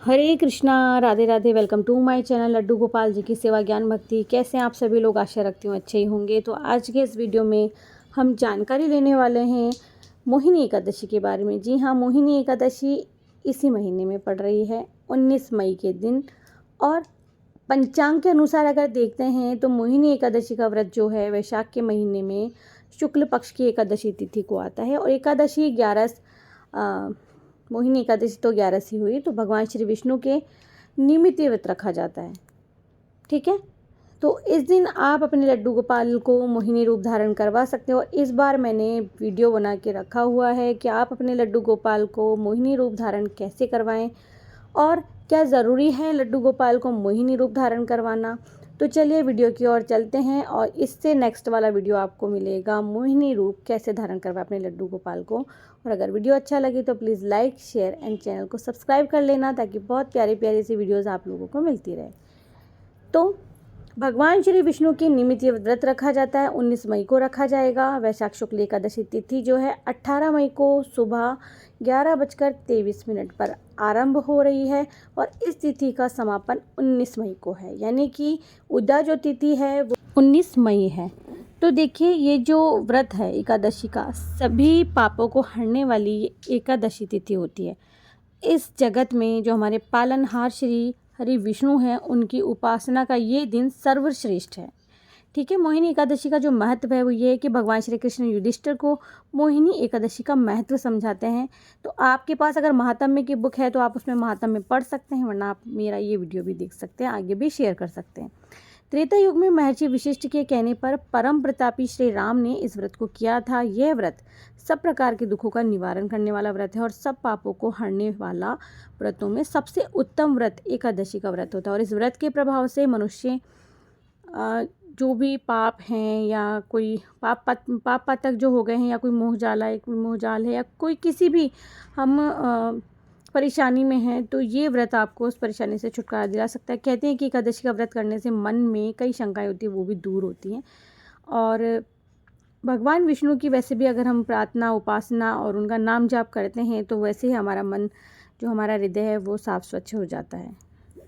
Hare Krishna, Radhe Radhe. Welcome to my channel Laddu Gopal ji की सेवा ज्ञान भक्ति। कैसे हैं आप सभी लोग? आशा रखती हूँ अच्छे ही होंगे। तो आज के इस वीडियो में हम जानकारी लेने वाले हैं मोहिनी एकादशी के बारे में। जी हाँ, मोहिनी एकादशी इसी महीने में पड़ रही है 19 मई के दिन। और पंचांग के अनुसार अगर देखते हैं तो मोहिनी एकादशी का व्रत जो है वैशाख के महीने में शुक्ल पक्ष की एकादशी तिथि को आता है। और एकादशी 11 मोहिनी एकादशी तो 11 ही हुई, तो भगवान श्री विष्णु के निमित्त व्रत रखा जाता है। ठीक है, तो इस दिन आप अपने लड्डू गोपाल को मोहिनी रूप धारण करवा सकते हो। इस बार मैंने वीडियो बना के रखा हुआ है कि आप अपने लड्डू गोपाल को मोहिनी रूप धारण कैसे करवाएं और क्या ज़रूरी है लड्डू गोपाल को मोहिनी रूप धारण करवाना। तो चलिए वीडियो की ओर चलते हैं और इससे नेक्स्ट वाला वीडियो आपको मिलेगा मोहिनी रूप कैसे धारण करवाएं अपने लड्डू गोपाल को। और अगर वीडियो अच्छा लगे तो please like, share and channel को सब्सक्राइब कर लेना, ताकि बहुत प्यारी प्यारी सी वीडियोज़ आप लोगों को मिलती रहे। तो भगवान श्री विष्णु के निमित्त ये व्रत रखा जाता है। 19 मई को रखा जाएगा। वैशाख शुक्ल एकादशी तिथि जो है 18 मई को सुबह 11:23 पर आरंभ हो रही है और इस तिथि का समापन 19 मई को है, यानी कि उदा जो तिथि है वो 19 मई है। तो देखिए, ये जो व्रत है एकादशी का, सभी पापों को हरने वाली एकादशी तिथि होती है। इस जगत में जो हमारे पालनहार श्री हरि विष्णु हैं, उनकी उपासना का ये दिन सर्वश्रेष्ठ है। ठीक है, मोहिनी एकादशी का जो महत्व है वो ये है कि भगवान श्री कृष्ण युधिष्ठिर को मोहिनी एकादशी का महत्व समझाते हैं। तो आपके पास अगर महात्म्य की बुक है तो आप उसमें महात्म्य पढ़ सकते हैं, वरना आप मेरा ये वीडियो भी देख सकते हैं, आगे भी शेयर कर सकते हैं। त्रेता युग में महर्षि वशिष्ठ के कहने पर परम प्रतापी श्री राम ने इस व्रत को किया था। यह व्रत सब प्रकार के दुखों का निवारण करने वाला व्रत है और सब पापों को हरने वाला व्रतों में सबसे उत्तम व्रत एकादशी का व्रत होता है। और इस व्रत के प्रभाव से मनुष्य जो भी पाप हैं या कोई पाप पातक जो हो गए हैं, या कोई मोहजाल है या कोई किसी भी हम परेशानी में है, तो ये व्रत आपको उस परेशानी से छुटकारा दिला सकता है। कहते हैं कि एकादशी का व्रत करने से मन में कई शंकाएं होती हैं, वो भी दूर होती हैं। और भगवान विष्णु की वैसे भी अगर हम प्रार्थना, उपासना और उनका नाम जाप करते हैं तो वैसे ही हमारा मन, जो हमारा हृदय है, वो साफ स्वच्छ हो जाता है।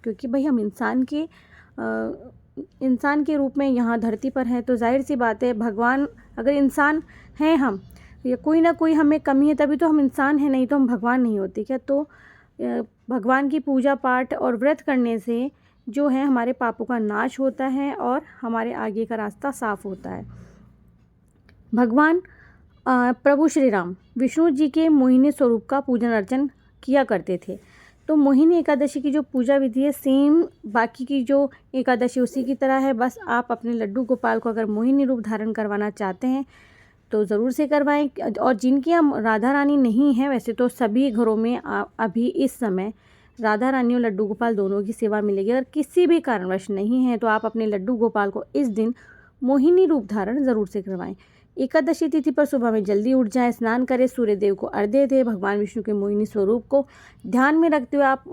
क्योंकि भाई हम इंसान के रूप में यहाँ धरती पर हैं, तो जाहिर सी बात है, भगवान अगर इंसान हैं हम, या कोई ना कोई हमें कमी है, तभी तो हम इंसान हैं, नहीं तो हम भगवान नहीं होते क्या। तो भगवान की पूजा पाठ और व्रत करने से जो है हमारे पापों का नाश होता है और हमारे आगे का रास्ता साफ होता है। भगवान प्रभु श्री राम विष्णु जी के मोहिनी स्वरूप का पूजन अर्चन किया करते थे। तो मोहिनी एकादशी की जो पूजा विधि है सेम बाकी की जो एकादशी उसी की तरह है। बस आप अपने लड्डू गोपाल को अगर मोहिनी रूप धारण करवाना चाहते हैं तो ज़रूर से करवाएं। और जिनकी हम राधा रानी नहीं है, वैसे तो सभी घरों में अभी इस समय राधा रानी और लड्डू गोपाल दोनों की सेवा मिलेगी। अगर किसी भी कारणवश नहीं है तो आप अपने लड्डू गोपाल को इस दिन मोहिनी रूप धारण ज़रूर से करवाएं। एकादशी तिथि पर सुबह में जल्दी उठ जाएं, स्नान करें, सूर्य देव को अर्घ्य दें। भगवान विष्णु के मोहिनी स्वरूप को ध्यान में रखते हुए आप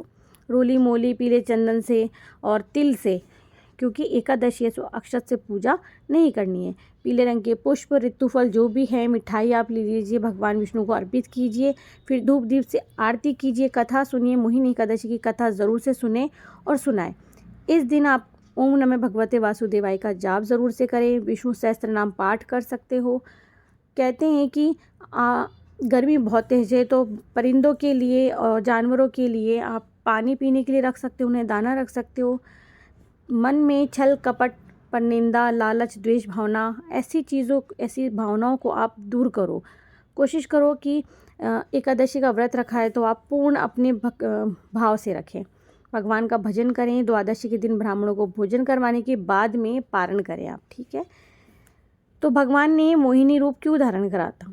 रोली मोली पीले चंदन से और तिल से, क्योंकि एकादशी है, सो अक्षत से पूजा नहीं करनी है। पीले रंग के पुष्प, ऋतुफल जो भी है, मिठाई आप ले लीजिए, भगवान विष्णु को अर्पित कीजिए। फिर धूप दीप से आरती कीजिए, कथा सुनिए। मोहिनी एकादशी की कथा ज़रूर से सुने और सुनाएं। इस दिन आप ओम नमः भगवते वासुदेवाय का जाप ज़रूर से करें। विष्णु सहस्त्र नाम पाठ कर सकते हो। कहते हैं कि गर्मी बहुत तेज है, तो परिंदों के लिए और जानवरों के लिए आप पानी पीने के लिए रख सकते हो, उन्हें दाना रख सकते हो। मन में छल कपट, परनिंदा, लालच, द्वेष भावना, ऐसी भावनाओं को आप दूर करो। कोशिश करो कि एकादशी का व्रत रखा है तो आप पूर्ण अपने भाव से रखें। भगवान का भजन करें। द्वादशी के दिन ब्राह्मणों को भोजन करवाने के बाद में पारण करें आप। ठीक है, तो भगवान ने मोहिनी रूप क्यों धारण करा था?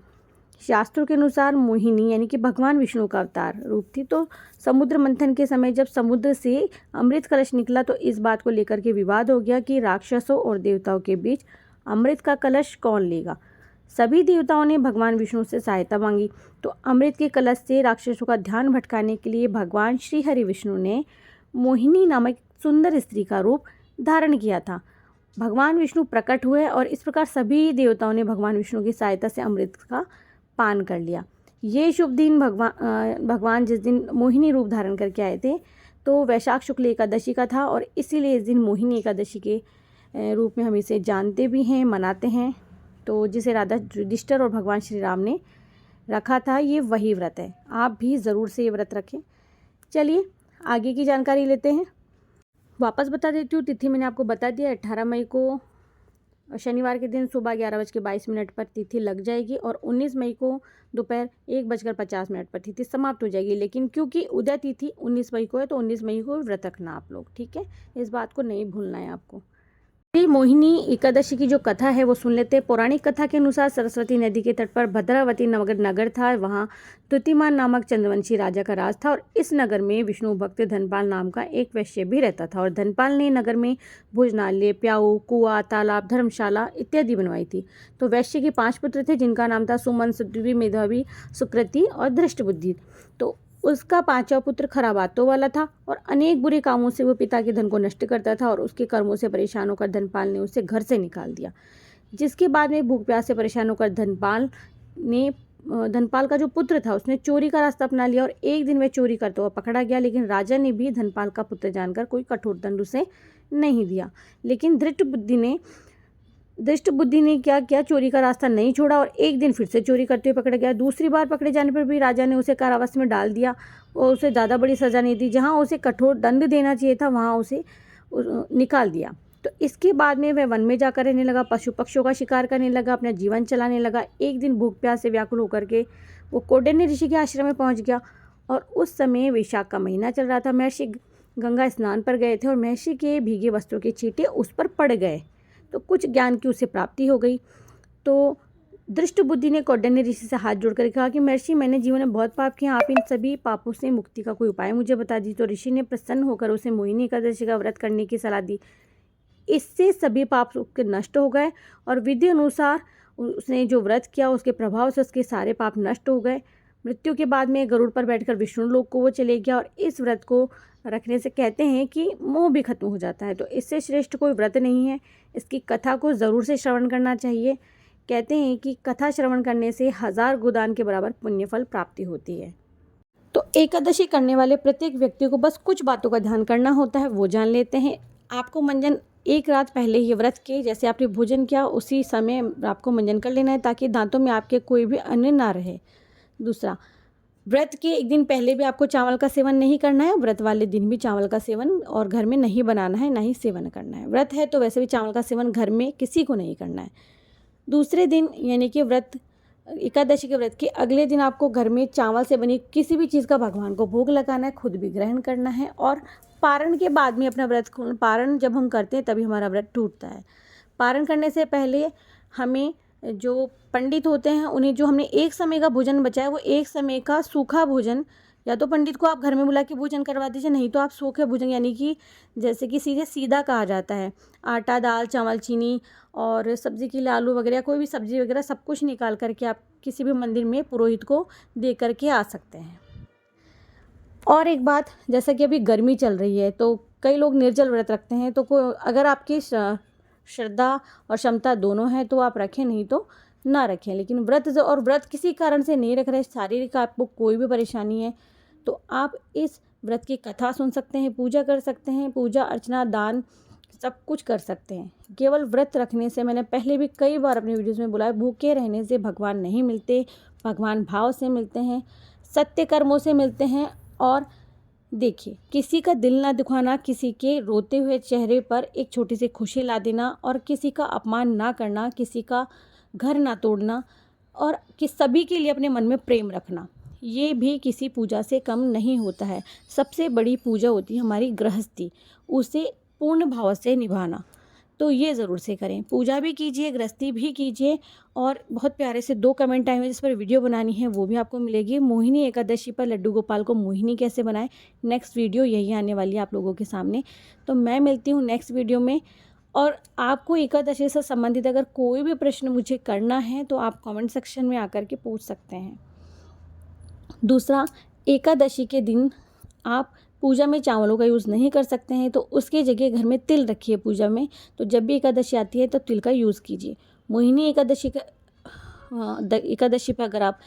शास्त्रों के अनुसार मोहिनी यानी कि भगवान विष्णु का अवतार रूप थी। तो समुद्र मंथन के समय जब समुद्र से अमृत कलश निकला तो इस बात को लेकर के विवाद हो गया कि राक्षसों और देवताओं के बीच अमृत का कलश कौन लेगा। सभी देवताओं ने भगवान विष्णु से सहायता मांगी। तो अमृत के कलश से राक्षसों का ध्यान भटकाने के लिए भगवान श्री हरि विष्णु ने मोहिनी नामक सुंदर स्त्री का रूप धारण किया था। भगवान विष्णु प्रकट हुए और इस प्रकार सभी देवताओं ने भगवान विष्णु की सहायता से अमृत का पान कर लिया। ये शुभ दिन भगवान जिस दिन मोहिनी रूप धारण करके आए थे, तो वैशाख शुक्ल एकादशी का था और इसीलिए इस दिन मोहिनी एकादशी के रूप में हम इसे जानते भी हैं, मनाते हैं। तो जिसे राधा युधिष्ठिर और भगवान श्री राम ने रखा था, ये वही व्रत है। आप भी ज़रूर से ये व्रत रखें। चलिए आगे की जानकारी लेते हैं। वापस बता देती हूँ, तिथि मैंने आपको बता दिया 18 मई को शनिवार के दिन सुबह 11:22 पर तिथि लग जाएगी और 19 मई को दोपहर 1:50 पर तिथि समाप्त हो जाएगी। लेकिन क्योंकि उदय तिथि 19 मई को है तो 19 मई को व्रत रखना आप लोग, ठीक है। इस बात को नहीं भूलना है आपको। मोहिनी एकादशी की जो कथा है वो सुन लेते हैं। पौराणिक कथा के अनुसार सरस्वती नदी के तट पर भद्रावती नगर था। वहाँ तुतिमान नामक चंद्रवंशी राजा का राज था और इस नगर में विष्णु भक्त धनपाल नाम का एक वैश्य भी रहता था। और धनपाल ने नगर में भोजनालय, प्याऊ, कुआं, तालाब, धर्मशाला इत्यादि बनवाई थी। तो वैश्य के 5 पुत्र थे जिनका नाम था सुमन, सुद्वीप, मेधावी, सुकृति और धृष्टबुद्धि। तो उसका 5वां पुत्र खराब बातों वाला था और अनेक बुरे कामों से वो पिता के धन को नष्ट करता था और उसके कर्मों से परेशान होकर धनपाल ने उसे घर से निकाल दिया। जिसके बाद में भूख प्यास से परेशान होकर धनपाल का जो पुत्र था उसने चोरी का रास्ता अपना लिया और एक दिन वह चोरी करते हुए पकड़ा गया। लेकिन राजा ने भी धनपाल का पुत्र जानकर कोई कठोर दंड उसे नहीं दिया। लेकिन धृष्ट बुद्धि ने क्या किया, चोरी का रास्ता नहीं छोड़ा और एक दिन फिर से चोरी करते हुए पकड़ा गया। दूसरी बार पकड़े जाने पर भी राजा ने उसे कारावास में डाल दिया और उसे ज़्यादा बड़ी सज़ा नहीं दी। जहां उसे कठोर दंड देना चाहिए था वहां उसे निकाल दिया। तो इसके बाद में वह वन में जाकर रहने लगा, पशु पक्षियों का शिकार करने लगा, अपना जीवन चलाने लगा। एक दिन भूख प्यास से व्याकुल होकर के वो कौंडिन्य ऋषि के आश्रम में पहुँच गया और उस समय वैशाख का महीना चल रहा था। महर्षि गंगा स्नान पर गए थे और महर्षि के भीगे वस्त्रों के छींटे उस पर पड़ गए तो कुछ ज्ञान की उसे प्राप्ति हो गई। तो दृष्ट बुद्धि ने कौंडिन्य ऋषि से हाथ जोड़कर कहा कि महर्षि, मैंने जीवन में बहुत पाप किए, आप इन सभी पापों से मुक्ति का कोई उपाय मुझे बता दी। तो ऋषि ने प्रसन्न होकर उसे मोहिनी एकादशी का व्रत करने की सलाह दी। इससे सभी पाप उसके नष्ट हो गए और विधि अनुसार उसने जो व्रत किया उसके प्रभाव से उसके सारे पाप नष्ट हो गए। मृत्यु के बाद में गरुड़ पर बैठकर विष्णु लोक को वो चले गया और इस व्रत को रखने से कहते हैं कि मोह भी खत्म हो जाता है। तो इससे श्रेष्ठ कोई व्रत नहीं है। इसकी कथा को ज़रूर से श्रवण करना चाहिए। कहते हैं कि कथा श्रवण करने से 1000 गोदान के बराबर पुण्यफल प्राप्ति होती है। तो एकादशी करने वाले प्रत्येक व्यक्ति को बस कुछ बातों का ध्यान करना होता है, वो जान लेते हैं। आपको मंजन एक रात पहले ही व्रत के जैसे आपने भोजन किया उसी समय आपको मंजन कर लेना है ताकि दांतों में आपके कोई भी अन्न ना रहे। दूसरा, व्रत के एक दिन पहले भी आपको चावल का सेवन नहीं करना है। व्रत वाले दिन भी चावल का सेवन और घर में नहीं बनाना है, ना ही सेवन करना है। व्रत है तो वैसे भी चावल का सेवन घर में किसी को नहीं करना है। दूसरे दिन यानी कि एकादशी के व्रत के अगले दिन आपको घर में चावल से बनी किसी भी चीज़ का भगवान को भोग लगाना है, खुद भी ग्रहण करना है और पारण के बाद में अपना व्रत पारण जब हम करते हैं तभी हमारा व्रत टूटता है। पारण करने से पहले हमें जो पंडित होते हैं उन्हें जो हमने एक समय का भोजन बचाया वो एक समय का सूखा भोजन या तो पंडित को आप घर में बुला के भोजन करवा दीजिए, नहीं तो आप सूखे भोजन यानी कि जैसे कि सीधा कहा जाता है आटा, दाल, चावल, चीनी और सब्ज़ी के लिए आलू वगैरह कोई भी सब्ज़ी वगैरह सब कुछ निकाल करके आप किसी भी मंदिर में पुरोहित को दे करके आ सकते हैं। और एक बात, जैसा कि अभी गर्मी चल रही है तो कई लोग निर्जल व्रत रखते हैं। तो अगर आपकी श्रद्धा और क्षमता दोनों हैं तो आप रखें, नहीं तो ना रखें। लेकिन व्रत किसी कारण से नहीं रख रहे, शारीरिक आपको कोई भी परेशानी है तो आप इस व्रत की कथा सुन सकते हैं, पूजा कर सकते हैं, पूजा अर्चना दान सब कुछ कर सकते हैं। केवल व्रत रखने से, मैंने पहले भी कई बार अपने वीडियोज़ में बोला है, भूखे रहने से भगवान नहीं मिलते। भगवान भाव से मिलते हैं, सत्य कर्मों से मिलते हैं। और देखिए, किसी का दिल ना दुखाना, किसी के रोते हुए चेहरे पर एक छोटी सी खुशी ला देना और किसी का अपमान ना करना, किसी का घर ना तोड़ना और सभी के लिए अपने मन में प्रेम रखना, ये भी किसी पूजा से कम नहीं होता है। सबसे बड़ी पूजा होती है हमारी गृहस्थी, उसे पूर्ण भाव से निभाना। तो ये ज़रूर से करें, पूजा भी कीजिए, गृहस्थी भी कीजिए। और बहुत प्यारे से 2 कमेंट आए हुए जिस पर वीडियो बनानी है वो भी आपको मिलेगी। मोहिनी एकादशी पर लड्डू गोपाल को मोहिनी कैसे बनाएं, नेक्स्ट वीडियो यही आने वाली है आप लोगों के सामने। तो मैं मिलती हूँ नेक्स्ट वीडियो में। और आपको एकादशी से संबंधित अगर कोई भी प्रश्न मुझे करना है तो आप कमेंट सेक्शन में आकर के पूछ सकते हैं। दूसरा, एकादशी के दिन आप पूजा में चावलों का यूज़ नहीं कर सकते हैं तो उसके जगह घर में तिल रखिए पूजा में। तो जब भी एकादशी आती है तो तिल का यूज़ कीजिए। मोहिनी एकादशी पर अगर आप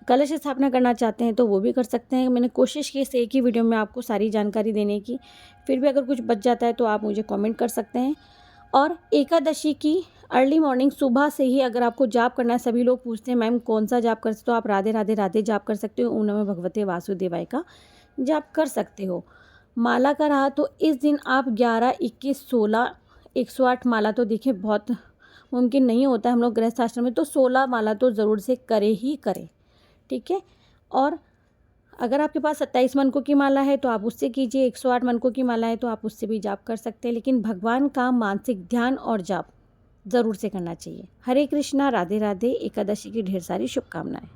कलश स्थापना करना चाहते हैं तो वो भी कर सकते हैं। मैंने कोशिश की इस एक ही वीडियो में आपको सारी जानकारी देने की, फिर भी अगर कुछ बच जाता है तो आप मुझे कमेंट कर सकते हैं। और एकादशी की अर्ली मॉर्निंग सुबह से ही अगर आपको जाप करना है, सभी लोग पूछते हैं मैम कौन सा जाप कर सकते हो, तो आप राधे राधे राधे जाप कर सकते हो, ओम नमः भगवते वासुदेवाय का जाप कर सकते हो। माला का रहा तो इस दिन आप 11, 21, 16, 108 माला तो देखिए बहुत मुमकिन नहीं होता है हम लोग गृहस्थ आश्रम में, तो 16 माला तो ज़रूर से करे ही करें, ठीक है। और अगर आपके पास 27 मनकों की माला है तो आप उससे कीजिए, 108 मनकों की माला है तो आप उससे भी जाप कर सकते हैं, लेकिन भगवान का मानसिक ध्यान और जाप ज़रूर से करना चाहिए। हरे कृष्णा, राधे राधे। एकादशी की ढेर सारी शुभकामनाएं।